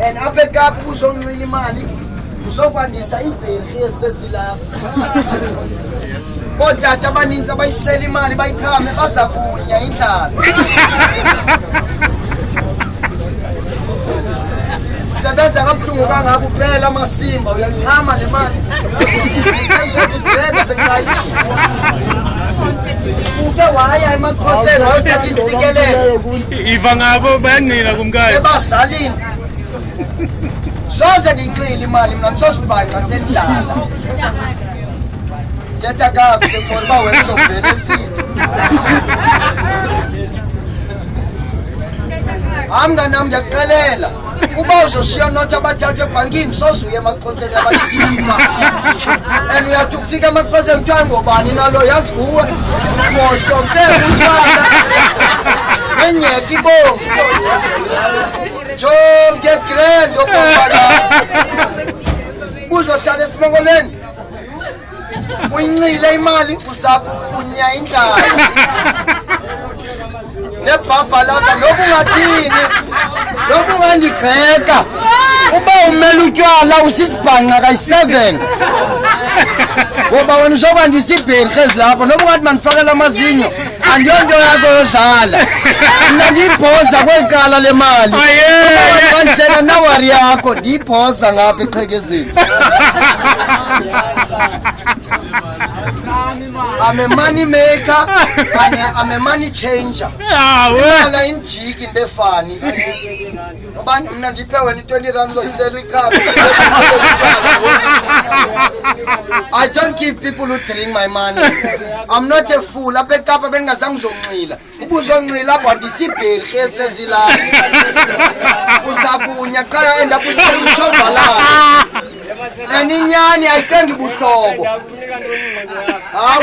and apha eKapa uzonqila imali uzokwandisa iverhi esezilapha ootata abaninzi abayisela imali bayichame baza kunya indlala sebenza kabuhlungu kangaka uphela amasimba uyachama le mali uke waya emakhoseni wayothatha intsikelelo iva ngabo bayanqila kumkaya ebazalini soze ndiyinxile imali mna ndisosibhanqa sendlala thetha kakuhle for uba wena uzokubhenefitha mnganam ndiyakuxelela uba uzoshiya nothi abathathu ebhankini soze uye emaxhoseni abathima and uyathi ufika emaxhoseni kuthiwa ngobani nalo yazi kuwe motompela utywala nenyeka ibomvu ngegrand obabala uzohlala esimongolweni uyinxile imali uzakunya indlala nebhafalaza noba ungathini noba ungandigxeka uba umele utywala usisibhanqa kayi-7 ngoba wena uzokwandisa ibhenki ezilapha noba ungathi mandifakela amazinyo andiyonto yakho yodlala mna ndiyibhoza kweli cala le mali bandlela nawari yakho ndiyibhoza ngapha eqhekezini I'm a money maker and I'm a money changer. Imali injiki ndefani. Obani mina ndiphewe ni 20 rand zoyisela ikhapha. I don't give people who drink my money. I'm not a fool. Apha eKapa bengazange ngizonqila. Ubuzonqila apha ndisibherhi esezilapha. Uzakunya xa enda kushovalala. Eninyani ayithengi buhlobo.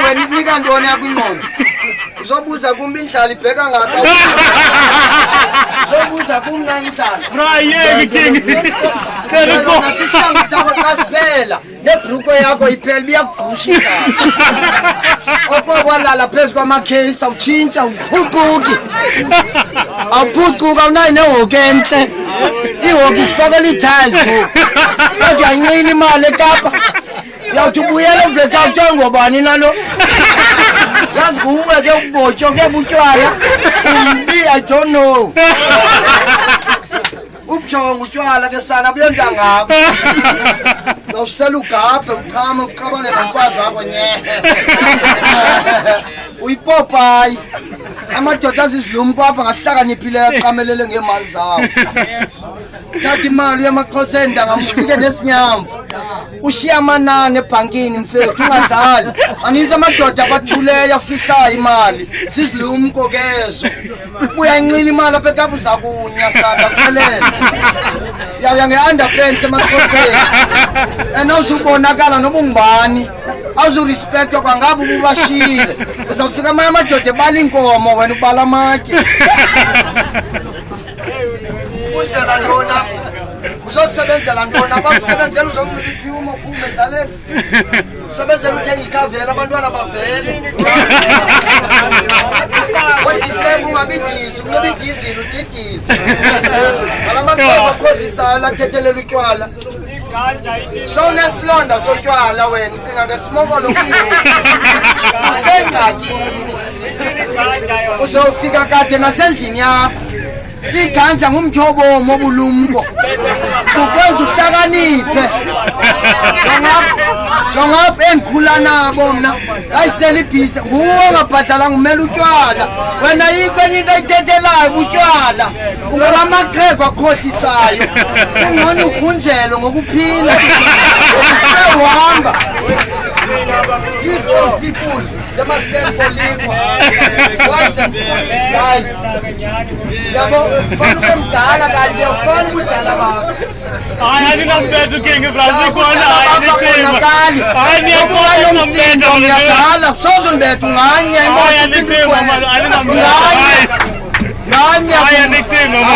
Wena inika ntoni yakho ingqondo uzobuza kumbi indlala ibheka ngapha uzobuza kumna indlala nasihlangu sakho xa siphela nebhruko yakho iphela biyakugusha indlala okokwalala phezu kwamakhesi awutshintsha awuphuquki awunayo nehoki entle ihoki isifakela ii-tiles kodwa ayinqile imali eKapa yawuthi ubuyela mveza kuthiwa ngobani nalo yazi kuwe ke ubotyo ke butywala umbi I don't know ubujonga utywala ke sana buyonda ngapha nawusela ugabhe uchame uqabane nomfazi wakho nye uyipopayi amadoda azizilumko apha ngasihlakaniphileyo aqamelele ngeemali zawo thatha imali uyemaxhoseni ndangamfike nesinyamvu ushiya amanani ebhankini mfethu ungadlali maninzi amadoda abathuleyo afihlayo imali zizilumko ke ezo uyayinqila imali apha eKapa uzakunya sanda kuxelela yaya nge-underpants emaxhoseni and awuzubonakala noba ungubani awuzurespektwa kwangabe ububashile uzawufika amanye amadoda ebala iinkomo wena ubala amatye uzela ntona uzosebenzela ntona abakusebenzela uzomliphiuma uphume endlaleni usebenzela uthenga ikhavela abantwana bavele odisemba ungabidisi unxiba idizili udidise ngala maxeba akhozisayo lathethelela utywala sowunesilonda sotywala wena ucinga ngesimokolo usengxakini uzofika kade nasendlini yakho iganja ngumthobomo obulumko ukwenza uhlakaniphe jongapha endikhula nabo mna ayisela ibhisi nguwo ongabhadalanga umele utywala wena yikho enye into ayithethelayo butywala ungalamaqhego akhohlisayo ungcono ugrunjelwe ngokuphila uhamba. These old people, they must stand for liquor. Wise and foolish guys. Yabo, fana ube mdala kanti awufani ubudala bakho. Hayi nambedu king Brazil khona nomsindo ngiyadala soze ndibethe unganye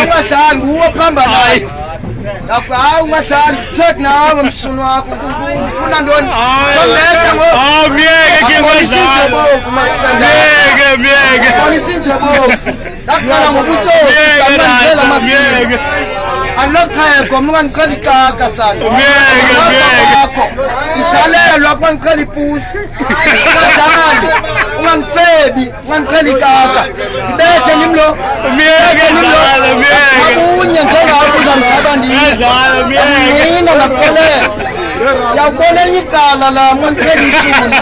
ungadlali nguwe phamba naye hayi ungadlali check nawe msunu wakho ufuna ntoni sombetha ngonisinjebovu ndaqala ngobutsotsi amandlela masiko Alokheko mngangiqala ikaka sana. Isalelo lapho ngiqala ipusi. Ungadlali. Ungangifebi, ungangiqala ikaka. Bethe nimlo. Akunye njengawo uzangicabandile. Mina ngaphelele. Yawubona enye igala la mngiqala ishuni.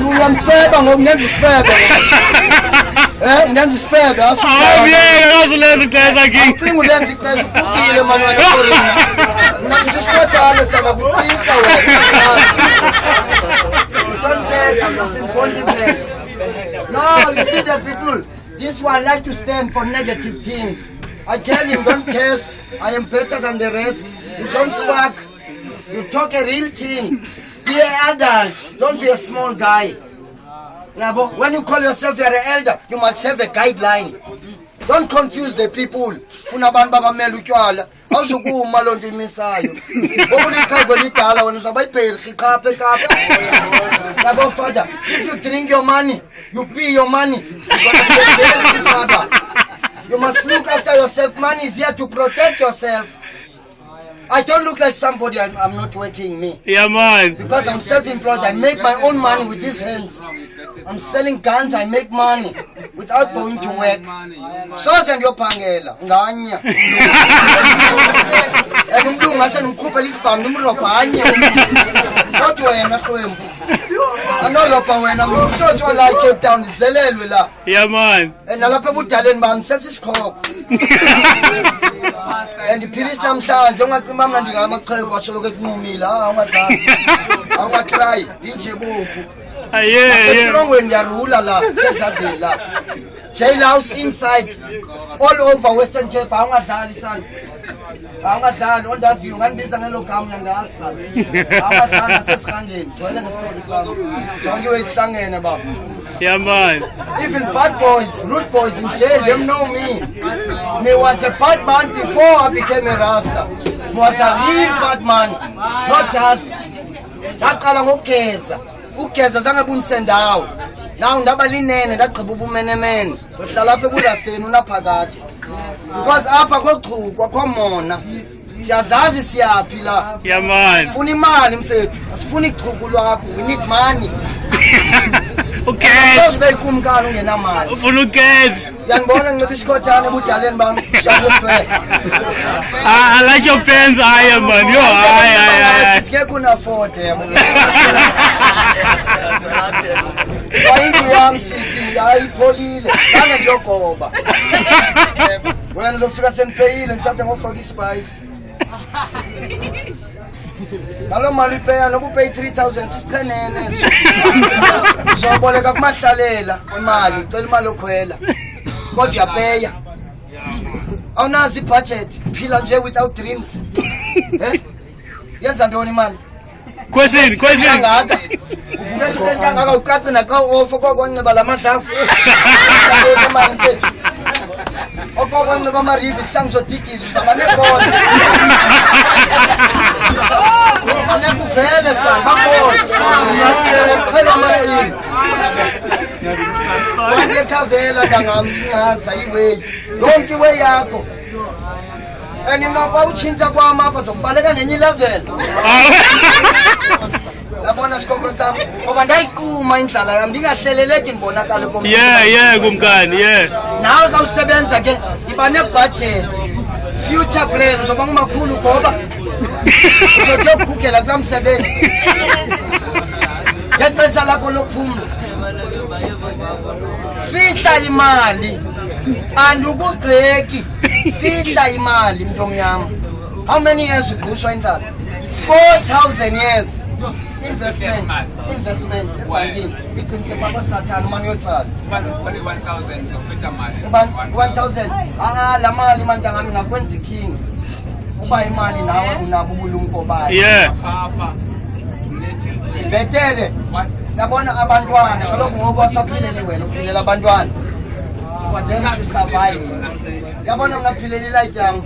Uyangifeba ngokungenza isifebe. Ngenza isifebe akazulenza ixesha king. Cinga ulenza ixesha ufukile mani wena sorry. Mina ngisishikothane sana kucika wena. Don't test us in Bondibel. No, you see the people. This one like to stand for negative things. I tell him don't test. I am better than the rest. You don't fuck. You talk a real thing. Be an adult. Don't be a small guy. When you call yourself you're an elder, you must have a guideline. Don't confuse the people. Funa bantu babamela utywala. Awuzukuma lonto imisayo. Okuliqhego lidala wena uzabayibheri iqaphe kapha. Yabo father, if you drink your money, you pee your money. You're gonna be a very father. You must look after yourself. Money is here to protect yourself. I don't look like somebody I'm not working me. Yeah man. Because I'm self-employed. I make my own money with these hands. I'm selling guns, I make money without going to work. So send your pangela. Nganya. Umntu ngase nimkhuphe isibhamu umropha anye. Kodwa wena qhwembu. Anolopha wena mshotho la Cape Town izelelwe la. Yeah man. Nalapha ebudaleni bami sesisikhoko. Ndiphilisa namhlanje ungacima mna ndingamaqhegu asholoke kunqumile ungadlali. Awungatry inje bomvu. Yeah. Wrong when you're ruler la, jailhouse inside, all over Western Cape. Awungadlali son. Awungadlali ondaziyo nganibiza ngelo gama ngiyangasa. Awungadlali asesihangeni. Wena ngestory sami. Sonke wesihlangene baba. Yeah man. Even bad boys, rude boys in jail, them know me. Me was a bad man before I became a Rasta. Me was a real bad man, not just. Ndaqala ngogeza. Ugeza zange bunsendawo. Now ndaba linene ndagqiba ubumenemene. Uhlala apha eburasteni unaphakade. Because apha koqhukwa khomona. Siyazazi siyaphi la. Yeah man. Sifuna imali mfethu. Asifuni iqhuku lwakho. We need money. Ucash. Beyikumkani ungenamali. Ufuna ucash. Yanibona ngincipha isikhothane ebudaleni bami. I like your pants, Iron man. Yo, aye. Sike kuna afford yabo. Wayindlu yami sisi ayipholile. Zange ngiyogoba. Wena uzofika senipeyile ngithathe ngofaka ispice. Nalo mali pay noba upay 3000 sisichenene. Uzoboleka kumahlalela imali, ucela imali okhwela. Kodwa uyapeya. Awunazi ibudget, phila nje without dreams. Yenza ntoni imali? Question. Ngaka. Uvule isenta ngaka ucace naxa ofo kokwanxiba lamadlafu. Imali mfethu. Okokwanxiba amarivi kuhlangiswa didizi uzaba nebhola. Kufuneka uvele sababona. Uyaphela amasini. Wanje thavela ndangamncaza iweyi. Yonke iweyi yakho. Noma utshintsha kwami apha zokubaleka ngenye level. Yabona sikhonkolo sami ngoba ndayiquma indlala yami ndingahleleleki ndibonakala komuntu. Yeah kumkani, yeah. Nawe xa usebenza ke yiba nebudget. Future plan uzoba ngumakhulu goba. Uzokugugela kula msebenzi. Ngexesha lakho lokuphumla. Fihla imali. Andukugxeki. Fihla imali mntu omnyama. How many years ugushwa indlala? 4,000 years. Investment. Ebhankini. Icinise baba sathana uma niyotsala. 1,000. La mali mantangami ngakwenza iking. Uba imali nawe unabo ubulumko bayo. Yeah. Betere. Yabona abantwana kaloku ngoku wasaphilele wena uphilela abantwana. For them to survive. Yabona ngaphilele life yami.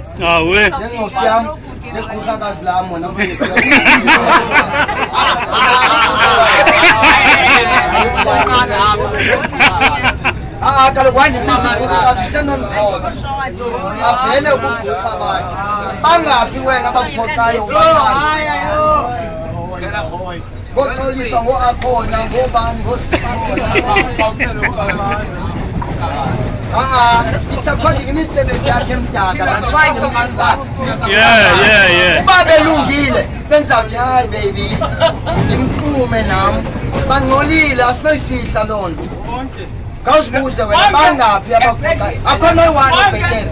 We. Nengosi yami neqhukakazi lami wena mfethu. Kaloku wandiphiza iqhukakazi usenomkhodo. Avele ukugqupha abantu. bangafi wena abakuphoxayo ngoxoliswa ngo-akhona ngobani it's according imisebenzi yakhe emdaka that's why uba belungile benzawuthi hayi baby ngimfume nam bangcolile asinoyifihla loo nto ngawuzibuze wena bangaphi abakuphoxayo akho noyi-one obhetele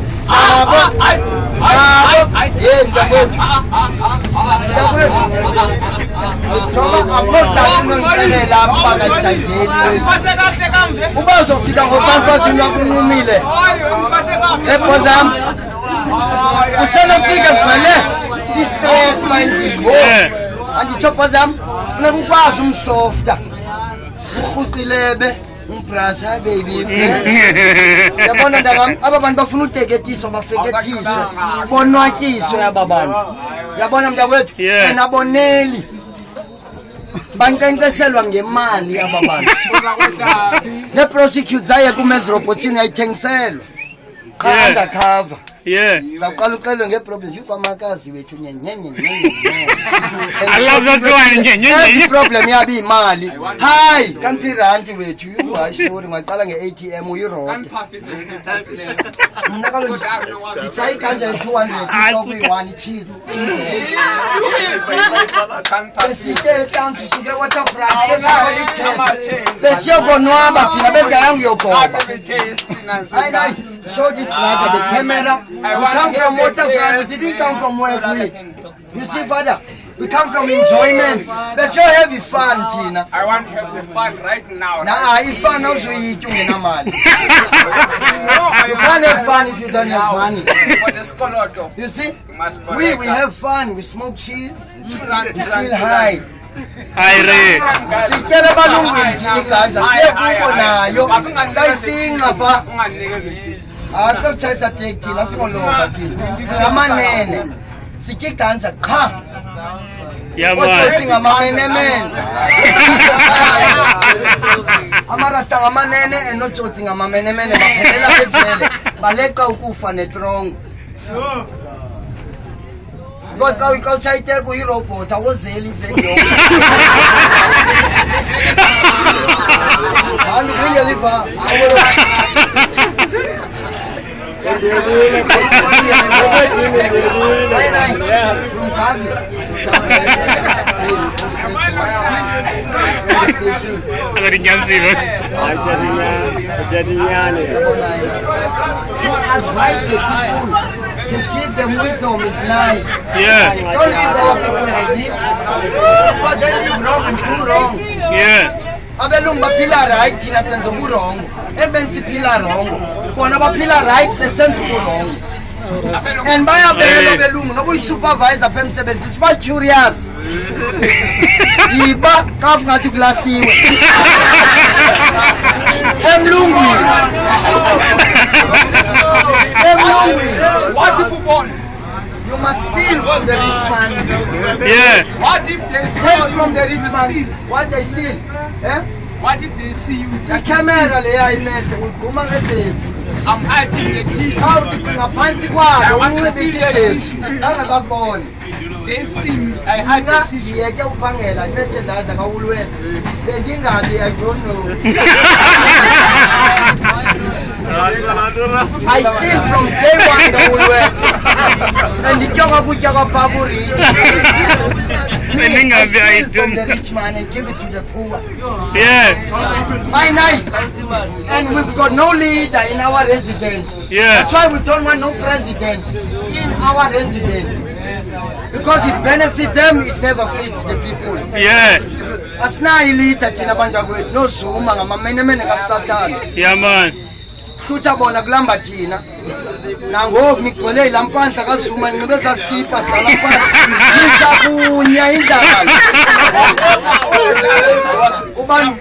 akhodainoncelela abakajayiveli uba uzofika ngokwamfazini wakunqumile epho zam usenofika gcwele istress mandini anditsho pho zam funeka ukwazi umsofta urhuqilebe umbrasa baby yabona ndangam aba bantu bafuna uteketiswa bafeketiswe bonwatyiswe aba bantu yabona mntakwethu enaboneli bankcenkceshelwa ngemali aba bantu neeprosecute zaye kumezirobhotsini uyayithengiselwa qha undercover zawuqala uxelwe ngeeproblems yukwamakazi wethu problem yabo iyimali hayi kanpiranti wethu hayi sorry ngaqala nge-ATM uyirode mna kaloku nditsayi kanje 200 okuyi-1 cheese besike etown sisuke waterfront besiyokonwaba thina bezingayanga uyogoba hayi show this brother the camera. We come from waterfront. We didn't come from work. You see, Father, we come from enjoyment. Let's show heavy fun, Tina. I want to have the fun right now. Nah, if fun also you eat in a man. You can't have fun if you don't have money. You see, we have fun. We smoke cheese. We feel high. Sitshela balungwini iganza siyekuko nayo sayifinqa pha asikutshayisa tek thina singoloba thina singamanene sitye iganza qha otsotsi ngamamenemene amarasta ngamanene enotsotsi ngamamenemene baphelela ejele baleqa ukufa netrongo because xa uyixawutsha iteko uyirobhot awuzeli iveki yonke andikuyeliva to give them wisdom is nice. Don't live all people like this. But they live wrong and do wrong. Abelungu baphila right thina senza uburongo ebenzi phila rongo khona baphila right besenza uburongo and bayabela belungu noba uyisupervisor pha emsebenzini ba curious yiba xa kungathi kulahliwe emlungwini What if you born? You must steal from the rich man. What if they steal from the rich man? What they steal? What if they see you? The camera leya imethe ugquma ngebhezi. I'm hiding the t-shirt. How did you ngaphansi kwayo unxibe isijezi? Angakaboni. They see me. I hide the t-shirt. Ngiyeke uphangela ibethe ndaza kaWoolworths. Bendingabi I don't know. I steal from day one the Woolworths. And the young Abuja Babu rich. I steal from the rich man and give it to the poor. By night. And we've got no leader in our residence. That's why we don't want no president in our residence. Because it benefits them, it never fits the people. Asina ilita thina bantu kwethu no Zuma ngamamenemene kaSathane. Hlutha bona kulamba thina nangoku nigcwele ilampandla kaZuma ninxibe zaskipa sidlala phansi nisakunya indlala ubani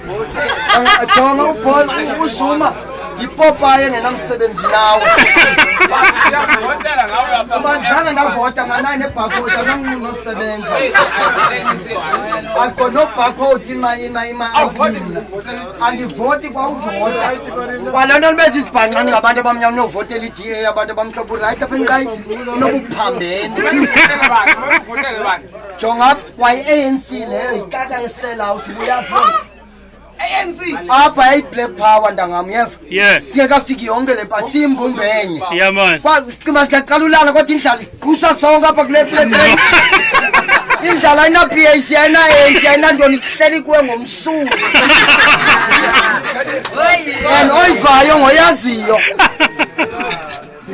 jonga uPaul uZuma ipopaye engenamsebenzi nawo ubandlanga ndavota nganayo nebhakoti akanginossebenza I've got no barcode in my ID. Andivoti kwa uvota kwalonto nibeza izibhanqani ngabantu abamnyama novotela i-DA abantu abamhlophe right apha enkayi nokuphambene jonga kwayi-ANC leyo yitata ye-sellout uyazi ANC apha yayi-black power ntangam yeva Yeah. singekafiki yonke le but siyimbumbenye Yeah, man. cima siyaqala ulala kodwa indlala kumsa sonke apha kule plate indlala ayina-PAC ayina-ANC ayinantoni kuhleli kuwe ngomsulu and oyivayo ngoyaziyo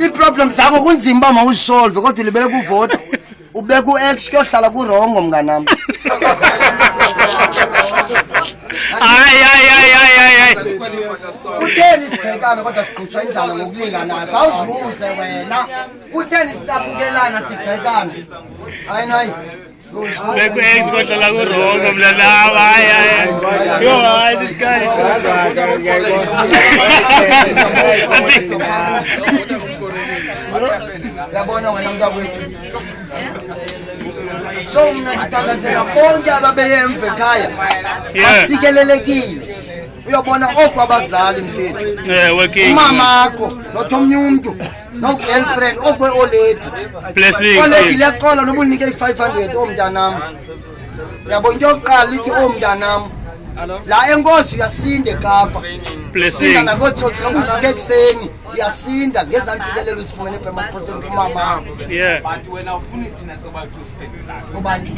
iiproblem zakho kunzima uba mawuzisolve kodwa ulibele kuvota ubeka u-X kuyohlala kurongo mnganam Ay. kutheni sigxekana kodwa sigqutshwa indlala ngokulinganayo awuzibuze wena kutheni sitaphukelana sigxekana hayi nayi Beku ex kodlala kurongo mntanam. Ay. Yo, ay, this guy. yabona wena mntakwethu so mna ndithandazela bonke ababeye emva ekhaya Yeah. basikelelekile uyobona oku abazali mfethu Yeah, working. umamakho nothi omnye umntu no-girlfriend okwe-oledi Blessing. oledi liyaxola noba unike i-500 omntanam yabo into yokuqala lithi omntanam la enkosi uyasinda ekapa Blessing. sinda nakootsotsi noba uvuke ekuseni uyasinda ngeza ntsikelelo uzifumene apha emaxhoseni kumamakho Yeah. but wena ufuna thina sobathu siphendulana ubani